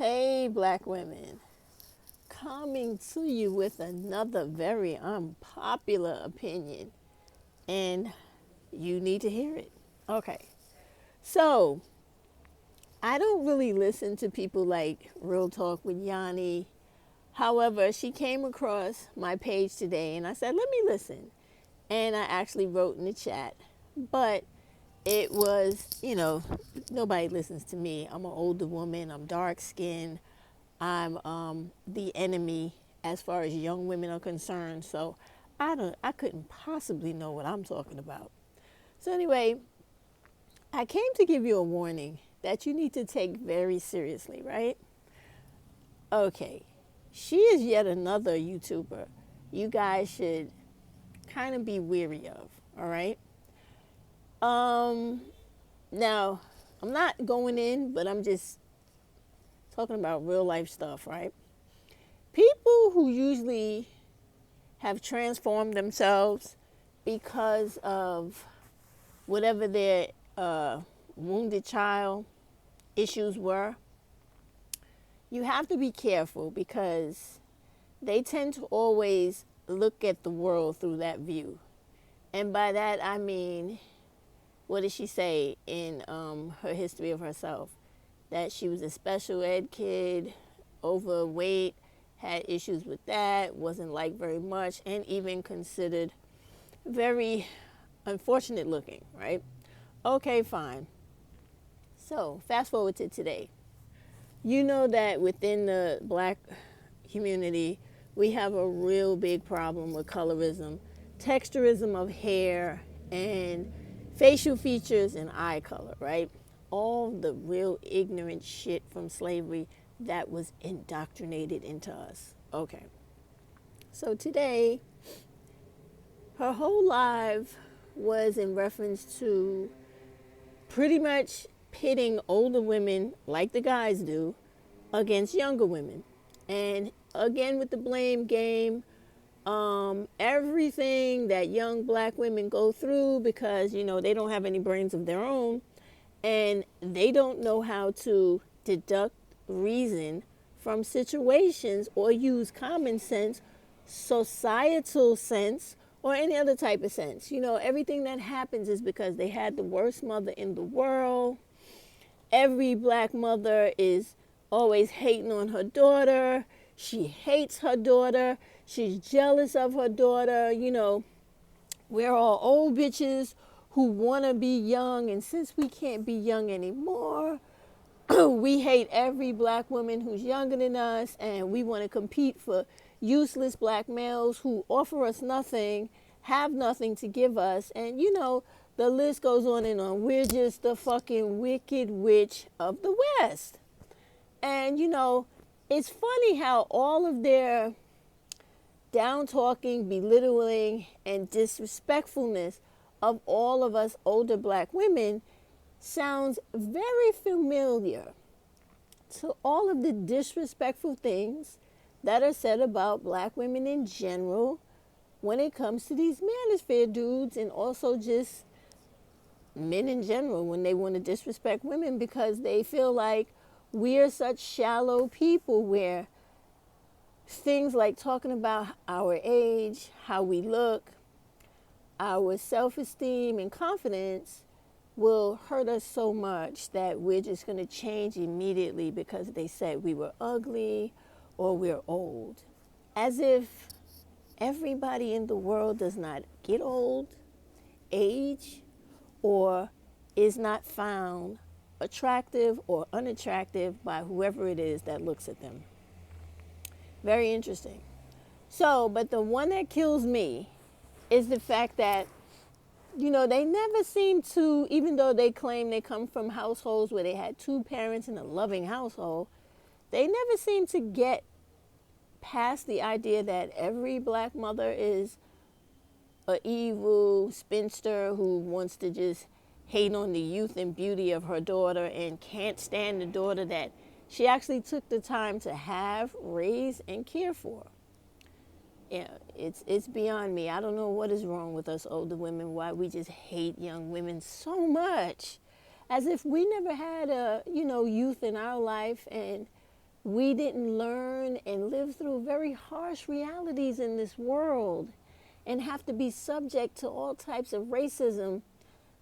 Hey, black women, coming to you with another very unpopular opinion, and you need to hear it. Okay, so I don't really listen to people like Real Talk with Yanni. However, she came across my page today, and I said, let me listen. And I actually wrote in the chat, but it was, nobody listens to me. I'm an older woman, I'm dark skinned. I'm the enemy as far as young women are concerned. So I couldn't possibly know what I'm talking about. So anyway, I came to give you a warning that you need to take very seriously, right? Okay. She is yet another YouTuber you guys should kind of be weary of, all right? Um Now, I'm not going in, but I'm just talking about real life stuff, right? People who usually have transformed themselves because of whatever their wounded child issues were, you have to be careful because they tend to always look at the world through that view. And by that, I mean, what did she say in her history of herself? That she was a special ed kid, overweight, had issues with that, wasn't liked very much, and even considered very unfortunate looking, right? Okay, fine. So, fast forward to today. You know that within the black community, we have a real big problem with colorism, texturism of hair, and facial features and eye color, right? All the real ignorant shit from slavery that was indoctrinated into us. Okay. So today, her whole life was in reference to pretty much pitting older women, like the guys do, against younger women. And again, with the blame game, everything that young black women go through because, they don't have any brains of their own and they don't know how to deduct reason from situations or use common sense, societal sense, or any other type of sense. Everything that happens is because they had the worst mother in the world. Every black mother is always hating on her daughter. She hates her daughter. She's jealous of her daughter. We're all old bitches who want to be young. And since we can't be young anymore, we hate every black woman who's younger than us. And we want to compete for useless black males who offer us nothing, have nothing to give us. And, the list goes on and on. We're just the fucking wicked witch of the West. And, it's funny how all of their down talking, belittling, and disrespectfulness of all of us older black women sounds very familiar to all of the disrespectful things that are said about black women in general when it comes to these manosphere dudes and also just men in general when they want to disrespect women because they feel like we're such shallow people where things like talking about our age, how we look, our self-esteem and confidence will hurt us so much that we're just going to change immediately because they said we were ugly or we're old. As if everybody in the world does not get old, age, or is not found attractive or unattractive by whoever it is that looks at them. Very interesting. So, but the one that kills me is the fact that, they never seem to, even though they claim they come from households where they had two parents in a loving household, they never seem to get past the idea that every black mother is a evil spinster who wants to just hate on the youth and beauty of her daughter and can't stand the daughter that she actually took the time to have, raise, and care for. Yeah, it's beyond me. I don't know what is wrong with us older women, why we just hate young women so much. As if we never had a, youth in our life and We didn't learn and live through very harsh realities in this world and have to be subject to all types of racism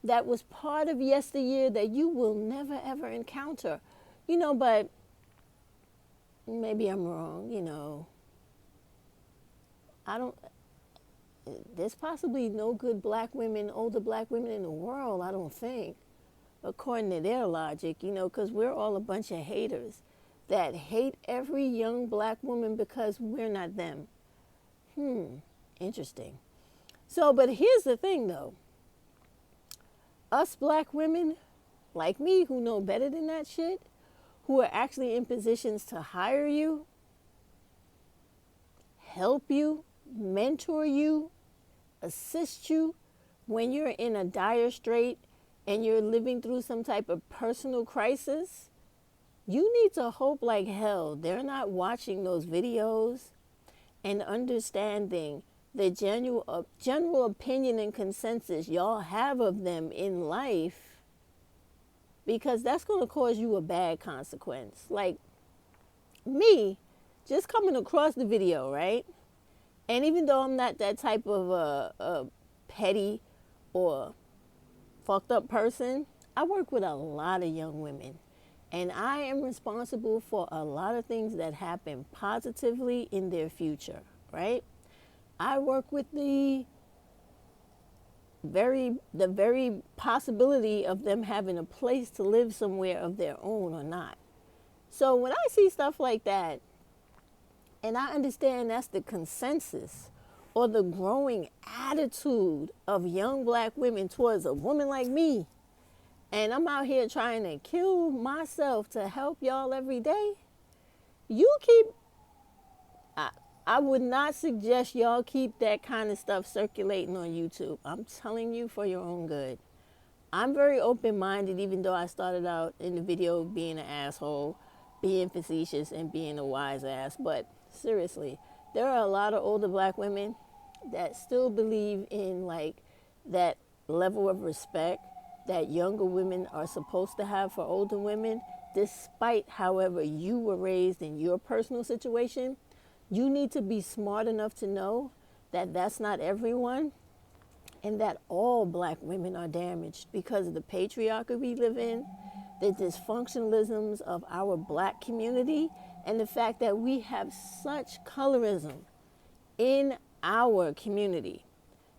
that was part of yesteryear that you will never ever encounter. But maybe I'm wrong, I don't, there's possibly no good black women, older black women in the world, I don't think, according to their logic, because we're all a bunch of haters that hate every young black woman because we're not them. Interesting. So, but here's the thing though. Us black women, like me, who know better than that shit, who are actually in positions to hire you, help you, mentor you, assist you when you're in a dire strait and you're living through some type of personal crisis, you need to hope like hell they're not watching those videos and understanding the general opinion and consensus y'all have of them in life, because that's going to cause you a bad consequence. Like me, just coming across the video, right? And even though I'm not that type of a petty or fucked up person, I work with a lot of young women. And I am responsible for a lot of things that happen positively in their future, right? I work with the very possibility of them having a place to live somewhere of their own or not. So when I see stuff like that, and I understand that's the consensus or the growing attitude of young black women towards a woman like me, and I'm out here trying to kill myself to help y'all every day, I would not suggest y'all keep that kind of stuff circulating on YouTube. I'm telling you, for your own good. I'm very open-minded, even though I started out in the video being an asshole, being facetious, and being a wise ass. But seriously, there are a lot of older black women that still believe in like that level of respect that younger women are supposed to have for older women, despite however you were raised in your personal situation. You need to be smart enough to know that that's not everyone, and that all black women are damaged because of the patriarchy we live in, the dysfunctionalisms of our black community, and the fact that we have such colorism in our community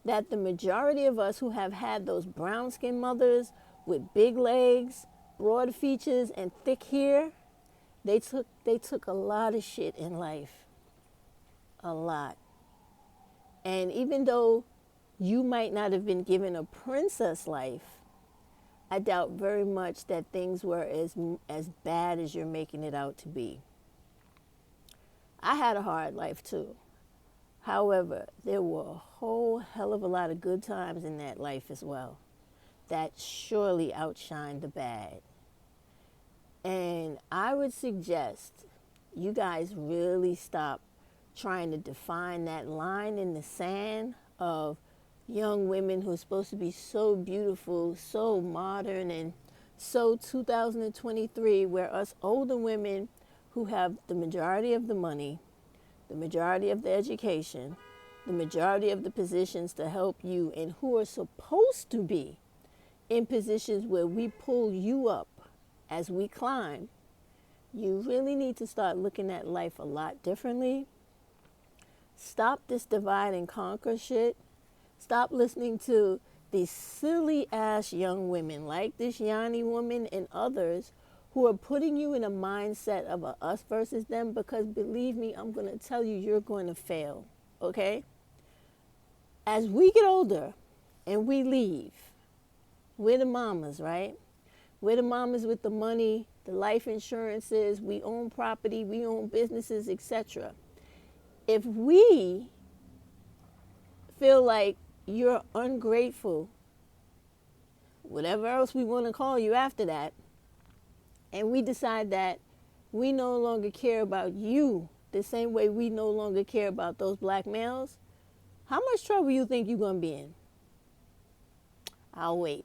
that the majority of us who have had those brown-skinned mothers with big legs, broad features, and thick hair, they took a lot of shit in life. A lot. And even though you might not have been given a princess life, I doubt very much that things were as bad as you're making it out to be. I had a hard life too. However, there were a whole hell of a lot of good times in that life as well that surely outshined the bad. And I would suggest you guys really stop trying to define that line in the sand of young women who are supposed to be so beautiful, so modern, and so 2023, where us older women who have the majority of the money, the majority of the education, the majority of the positions to help you, and who are supposed to be in positions where we pull you up as we climb, you really need to start looking at life a lot differently. Stop this divide and conquer shit. Stop listening to these silly ass young women like this Yanni woman and others who are putting you in a mindset of a us versus them, because believe me, I'm going to tell you, you're going to fail, okay? As we get older and we leave, we're the mamas, right? We're the mamas with the money, the life insurances, we own property, we own businesses, etc. If we feel like you're ungrateful, whatever else we want to call you after that, and we decide that we no longer care about you the same way we no longer care about those black males, how much trouble you think you're going to be in? I'll wait.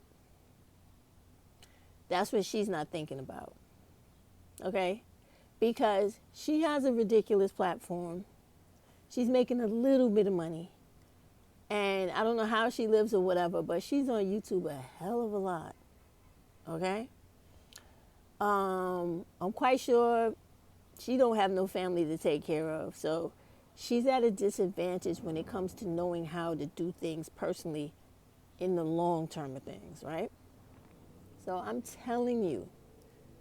That's what she's not thinking about. Okay? because she has a ridiculous platform. She's making a little bit of money. And I don't know how she lives or whatever, but she's on YouTube a hell of a lot. Okay? I'm quite sure she don't have no family to take care of. So she's at a disadvantage when it comes to knowing how to do things personally in the long term of things, right? So I'm telling you,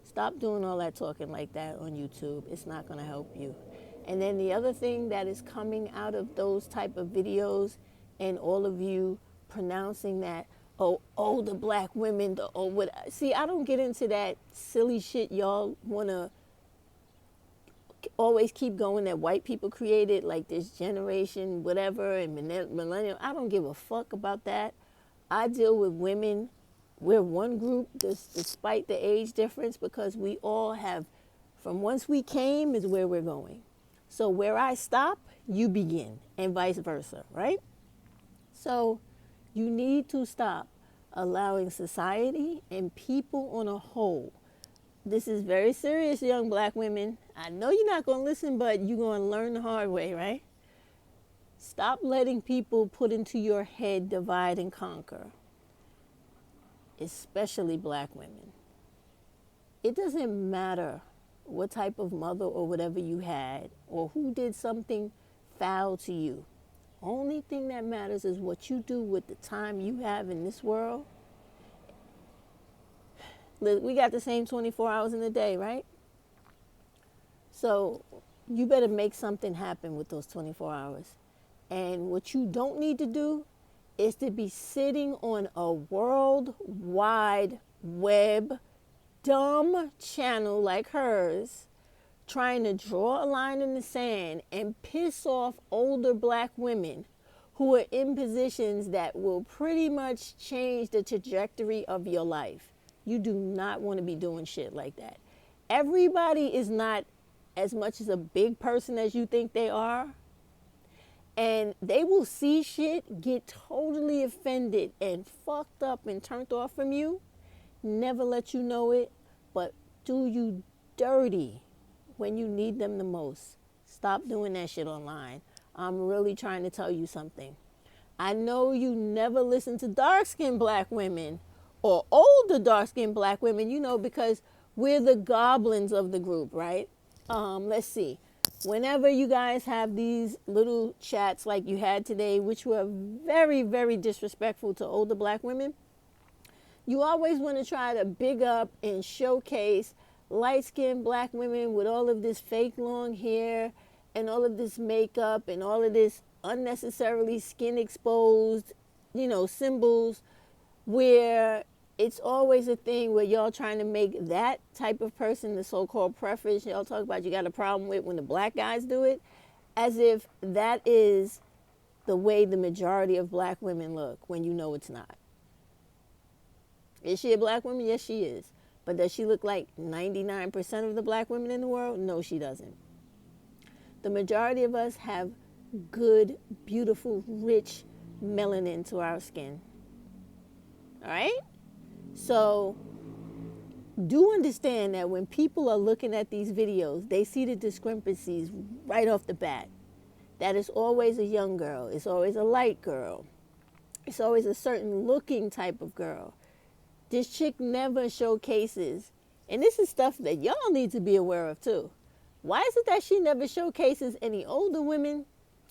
stop doing all that talking like that on YouTube. It's not going to help you. And then the other thing that is coming out of those type of videos and all of you pronouncing that, oh, older black women, see, I don't get into that silly shit y'all want to always keep going that white people created, like this generation, whatever, and millennial. I don't give a fuck about that. I deal with women. We're one group, despite the age difference, because we all have, from once we came is where we're going. So where I stop, you begin, and vice versa, right? So you need to stop allowing society and people on a whole. This is very serious, young black women. I know you're not going to listen, but you're going to learn the hard way, right? Stop letting people put into your head divide and conquer, especially black women. It doesn't matter what type of mother or whatever you had or who did something foul to you. Only thing that matters is what you do with the time you have in this world. We got the same 24 hours in a day, right? So you better make something happen with those 24 hours. And what you don't need to do is to be sitting on a worldwide web dumb channel like hers, trying to draw a line in the sand and piss off older black women who are in positions that will pretty much change the trajectory of your life. You do not want to be doing shit like that. Everybody is not as much as a big person as you think they are. And they will see shit, get totally offended and fucked up and turned off from you, never let you know it, but do you dirty when you need them the most. Stop doing that shit online. I'm really trying to tell you something. I know you never listen to dark-skinned black women or older dark-skinned black women, because we're the goblins of the group, right? Let's see. Whenever you guys have these little chats like you had today, which were very, very disrespectful to older black women, you always want to try to big up and showcase light-skinned black women with all of this fake long hair and all of this makeup and all of this unnecessarily skin exposed, symbols, where it's always a thing where y'all trying to make that type of person the so-called preference y'all talk about you got a problem with when the black guys do it, as if that is the way the majority of black women look, when you know it's not. Is she a black woman? Yes, she is. But does she look like 99% of the black women in the world? No, she doesn't. The majority of us have good, beautiful, rich melanin to our skin. All right? So do understand that when people are looking at these videos, they see the discrepancies right off the bat. That it's always a young girl. It's always a light girl. It's always a certain looking type of girl. This chick never showcases, and this is stuff that y'all need to be aware of too. Why is it that she never showcases any older women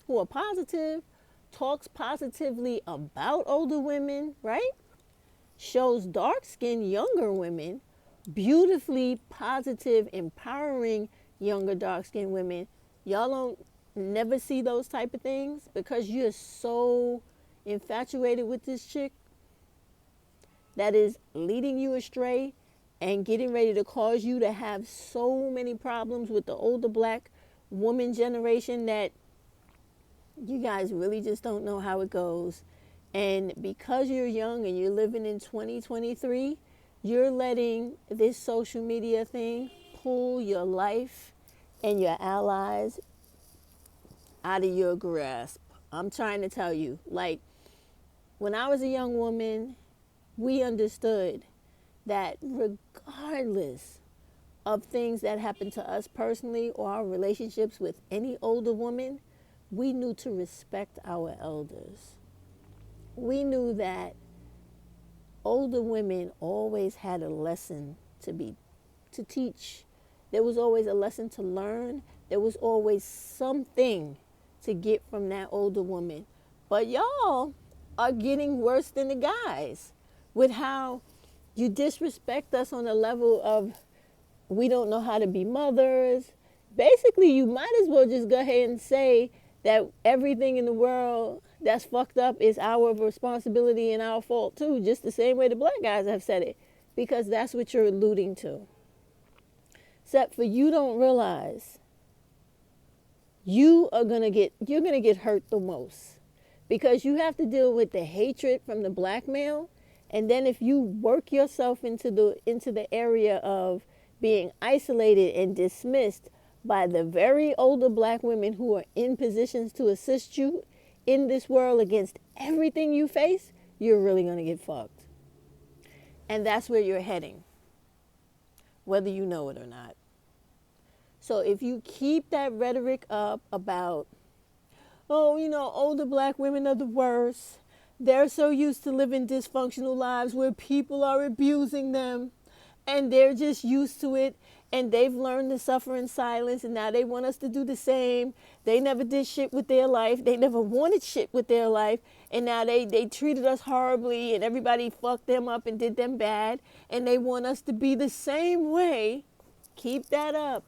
who are positive, talks positively about older women, right? Shows dark-skinned younger women, beautifully positive, empowering younger dark-skinned women. Y'all don't never see those type of things because you're so infatuated with this chick that is leading you astray and getting ready to cause you to have so many problems with the older black woman generation that you guys really just don't know how it goes. And because you're young and you're living in 2023, you're letting this social media thing pull your life and your allies out of your grasp. I'm trying to tell you, like, when I was a young woman, we understood that regardless of things that happened to us personally or our relationships with any older woman, we knew to respect our elders. We knew that older women always had a lesson to teach. There was always a lesson to learn. There was always something to get from that older woman. But y'all are getting worse than the guys with how you disrespect us on a level of we don't know how to be mothers. Basically, you might as well just go ahead and say that everything in the world that's fucked up is our responsibility and our fault too, just the same way the black guys have said it, because that's what you're alluding to. Except for you don't realize you're gonna get hurt the most, because you have to deal with the hatred from the black male, and then if you work yourself into the area of being isolated and dismissed by the very older black women who are in positions to assist you in this world against everything you face, you're really going to get fucked. And that's where you're heading, whether you know it or not. So if you keep that rhetoric up about, oh, older black women are the worst. They're so used to living dysfunctional lives where people are abusing them, and they're just used to it, and they've learned to suffer in silence, and now they want us to do the same. They never did shit with their life. They never wanted shit with their life, and now they treated us horribly, and everybody fucked them up and did them bad, and they want us to be the same way. Keep that up,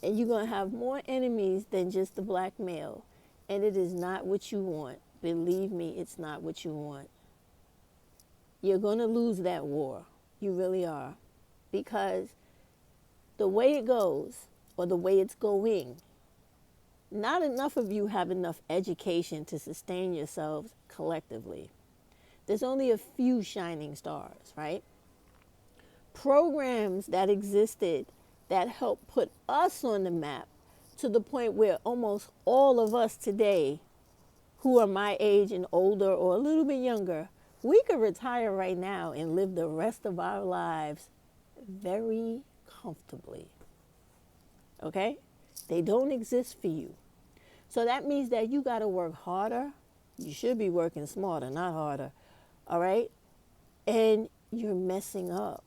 and you're going to have more enemies than just the black male, and it is not what you want. Believe me, it's not what you want. You're going to lose that war. You really are. Because the way it goes, or the way it's going, not enough of you have enough education to sustain yourselves collectively. There's only a few shining stars, right? Programs that existed that helped put us on the map to the point where almost all of us today, who are my age and older or a little bit younger, we could retire right now and live the rest of our lives very comfortably. Okay? They don't exist for you. So that means that you got to work harder. You should be working smarter, not harder. All right? And you're messing up.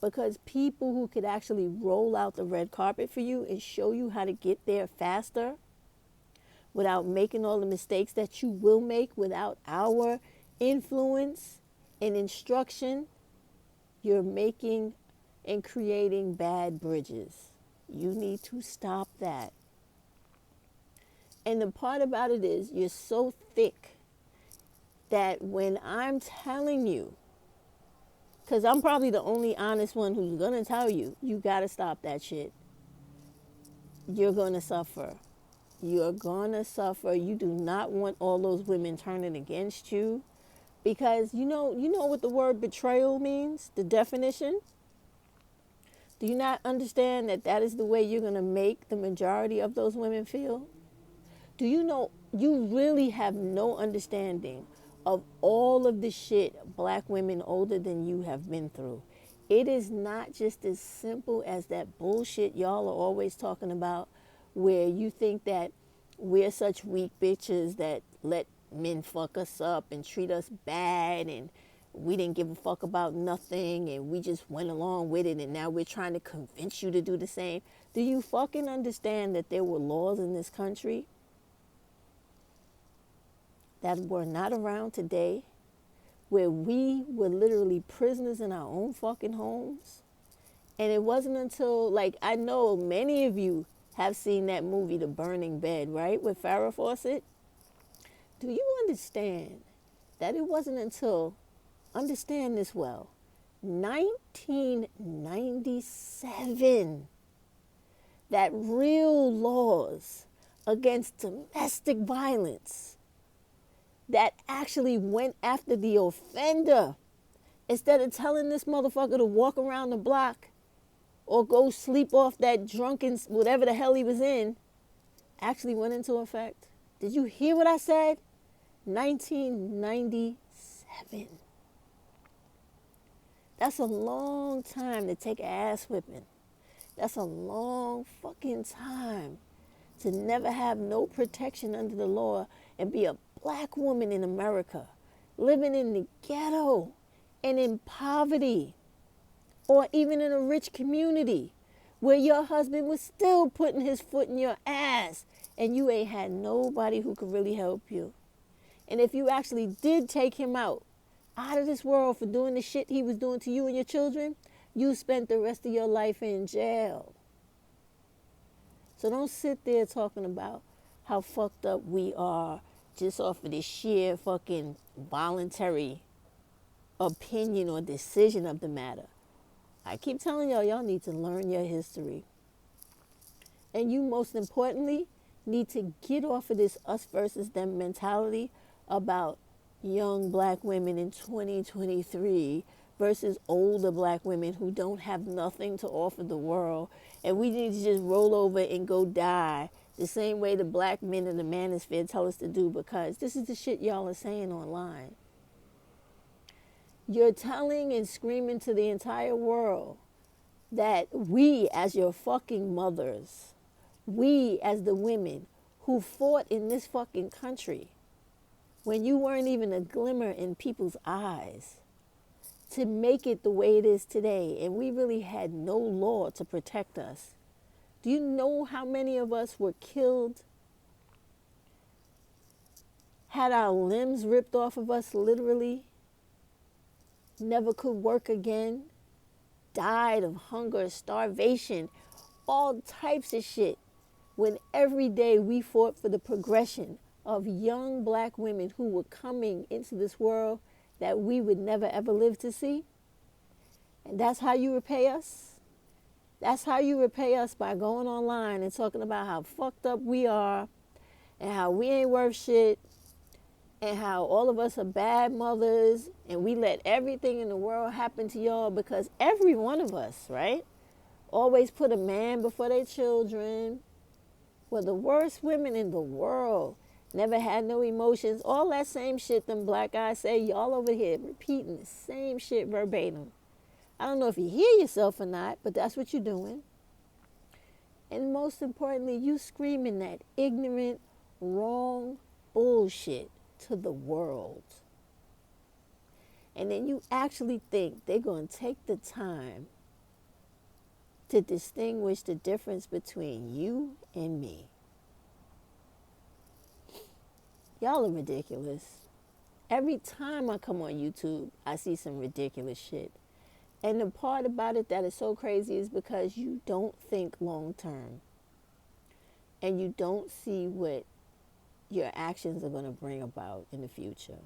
Because people who could actually roll out the red carpet for you and show you how to get there faster without making all the mistakes that you will make without our influence and instruction, you're making and creating bad bridges. You need to stop that. And the part about it is you're so thick that when I'm telling you, because I'm probably the only honest one who's going to tell you, you got to stop that shit. You're going to suffer. You're going to suffer. You do not want all those women turning against you. Because you know what the word betrayal means, the definition? Do you not understand that that is the way you're going to make the majority of those women feel? Do you know, you really have no understanding of all of the shit black women older than you have been through. It is not just as simple as that bullshit y'all are always talking about, where you think that we're such weak bitches that let men fuck us up and treat us bad, and we didn't give a fuck about nothing, and we just went along with it, and now we're trying to convince you to do the same. Do you fucking understand that there were laws in this country that were not around today, where we were literally prisoners in our own fucking homes? And it wasn't until, like, I know many of you have seen that movie, The Burning Bed, right, with Farrah Fawcett. Do you understand that it wasn't until, understand this well, 1997, that real laws against domestic violence that actually went after the offender, instead of telling this motherfucker to walk around the block or go sleep off that drunken whatever the hell he was in, actually went into effect? Did you hear what I said? 1997. That's a long time to take an ass whipping. That's a long fucking time to never have no protection under the law and be a black woman in America, living in the ghetto and in poverty, or even in a rich community where your husband was still putting his foot in your ass and you ain't had nobody who could really help you. And if you actually did take him out of this world for doing the shit he was doing to you and your children, you spent the rest of your life in jail. So don't sit there talking about how fucked up we are just off of this sheer fucking voluntary opinion or decision of the matter. I keep telling y'all need to learn your history. And you, most importantly, need to get off of this us versus them mentality about young black women in 2023 versus older black women who don't have nothing to offer the world. And we need to just roll over and go die the same way the black men in the manosphere tell us to do, because this is the shit y'all are saying online. You're telling and screaming to the entire world that we as your fucking mothers, we as the women who fought in this fucking country when you weren't even a glimmer in people's eyes to make it the way it is today, and we really had no law to protect us. Do you know how many of us were killed, had our limbs ripped off of us literally, never could work again, died of hunger, starvation, all types of shit, when every day we fought for the progression of young black women who were coming into this world that we would never ever live to see? And that's how you repay us? That's how you repay us, by going online and talking about how fucked up we are and how we ain't worth shit and how all of us are bad mothers and we let everything in the world happen to y'all because every one of us, right, always put a man before their children. We're the worst women in the world. Never had no emotions. All that same shit them black guys say, y'all over here repeating the same shit verbatim. I don't know if you hear yourself or not, but that's what you're doing. And most importantly, you screaming that ignorant, wrong bullshit to the world. And then you actually think they're going to take the time to distinguish the difference between you and me. Y'all are ridiculous. Every time I come on YouTube, I see some ridiculous shit. And the part about it that is so crazy is because you don't think long term. And you don't see what your actions are going to bring about in the future.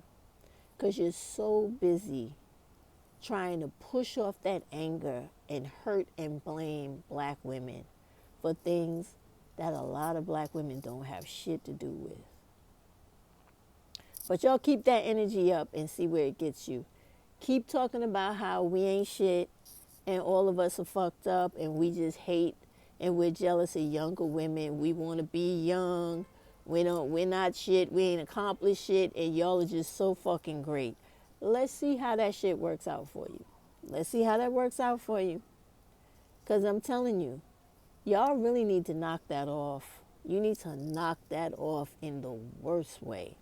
Because you're so busy trying to push off that anger and hurt and blame black women for things that a lot of black women don't have shit to do with. But y'all keep that energy up and see where it gets you. Keep talking about how we ain't shit and all of us are fucked up and we just hate and we're jealous of younger women. We want to be young. We're not shit. We ain't accomplished shit, and y'all are just so fucking great. Let's see how that shit works out for you. Let's see how that works out for you. Because I'm telling you, y'all really need to knock that off. You need to knock that off in the worst way.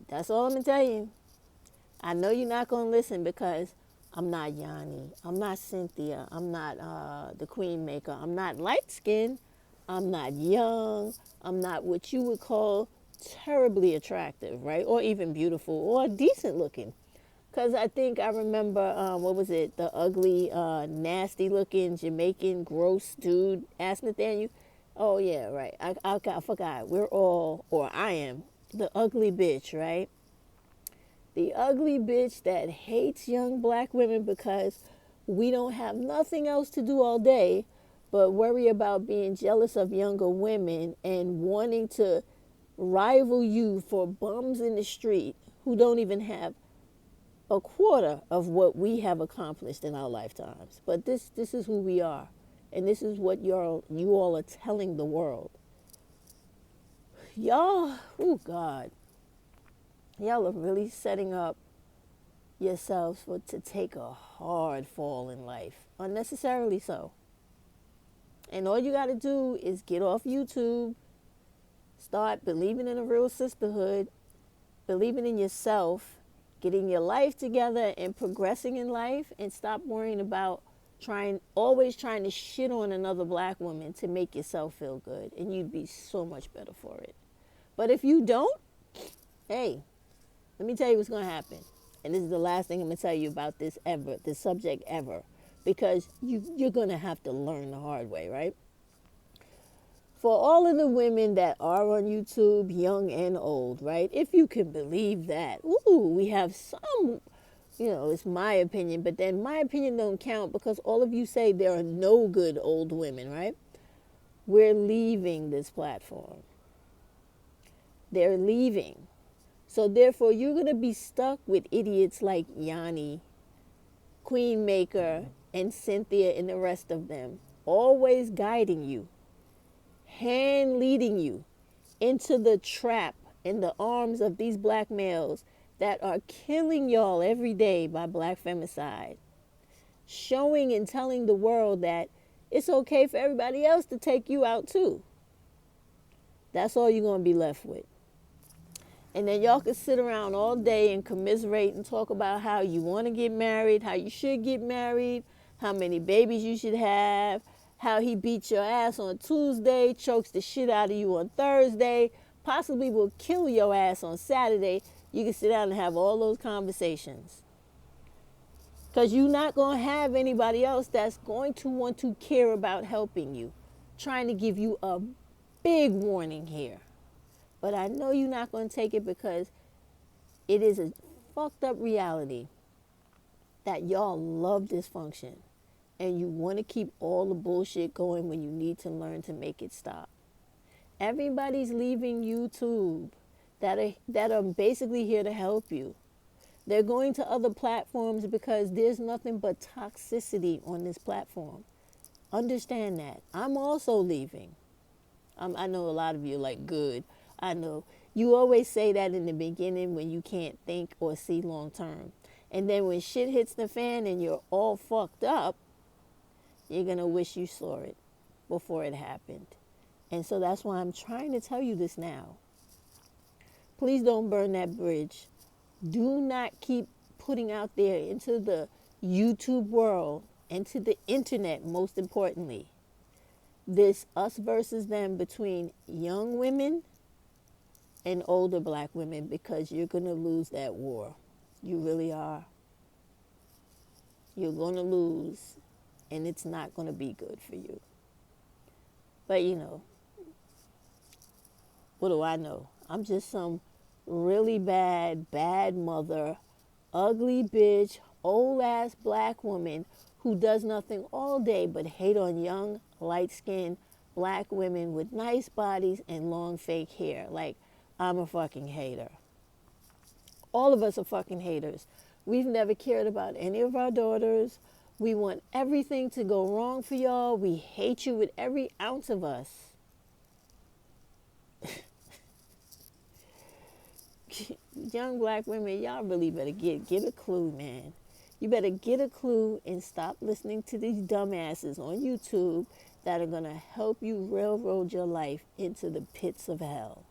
That's all I'm going to tell you. I know you're not going to listen because I'm not Yanni. I'm not Cynthia. I'm not the Queen Maker. I'm not light-skinned. I'm not young. I'm not what you would call terribly attractive, right? Or even beautiful or decent looking. Because I think I remember, what was it? The ugly, nasty looking Jamaican gross dude asked Nathaniel. Oh, yeah, right. I forgot. We're all, or I am, the ugly bitch, right? The ugly bitch that hates young black women because we don't have nothing else to do all day but worry about being jealous of younger women and wanting to rival you for bums in the street who don't even have a quarter of what we have accomplished in our lifetimes. But this is who we are. And this is what you all are telling the world. Y'all, oh God, y'all are really setting up yourselves to take a hard fall in life, unnecessarily so. And all you got to do is get off YouTube, start believing in a real sisterhood, believing in yourself, getting your life together and progressing in life, and stop worrying about always trying to shit on another black woman to make yourself feel good, and you'd be so much better for it. But if you don't, hey, let me tell you what's going to happen. And this is the last thing I'm going to tell you about this subject ever, because you're going to have to learn the hard way, right? For all of the women that are on YouTube, young and old, right? If you can believe that, we have some, it's my opinion, but then my opinion don't count because all of you say there are no good old women, right? We're leaving this platform. They're leaving. So therefore, you're going to be stuck with idiots like Yanni, Queen Maker, and Cynthia and the rest of them, always guiding you, hand leading you into the trap in the arms of these black males that are killing y'all every day by black femicide, showing and telling the world that it's okay for everybody else to take you out too. That's all you're going to be left with. And then y'all can sit around all day and commiserate and talk about how you want to get married, how you should get married, how many babies you should have, how he beats your ass on Tuesday, chokes the shit out of you on Thursday, possibly will kill your ass on Saturday. You can sit down and have all those conversations. Because you're not going to have anybody else that's going to want to care about helping you. Trying to give you a big warning here. But I know you're not going to take it because it is a fucked up reality that y'all love dysfunction. And you want to keep all the bullshit going when you need to learn to make it stop. Everybody's leaving YouTube that are basically here to help you. They're going to other platforms because there's nothing but toxicity on this platform. Understand that. I'm also leaving. I know a lot of you are like, good. I know. You always say that in the beginning when you can't think or see long term. And then when shit hits the fan and you're all fucked up, you're going to wish you saw it before it happened. And so that's why I'm trying to tell you this now. Please don't burn that bridge. Do not keep putting out there into the YouTube world and to the internet, most importantly, this us versus them between young women and older black women, because you're going to lose that war. You really are. You're going to lose, and it's not going to be good for you. But what do I know? I'm just some really bad mother, ugly bitch, old ass black woman who does nothing all day but hate on young, light-skinned black women with nice bodies and long fake hair. Like, I'm a fucking hater. All of us are fucking haters. We've never cared about any of our daughters. We want everything to go wrong for y'all. We hate you with every ounce of us. Young black women, y'all really better get a clue, man. You better get a clue and stop listening to these dumbasses on YouTube that are going to help you railroad your life into the pits of hell.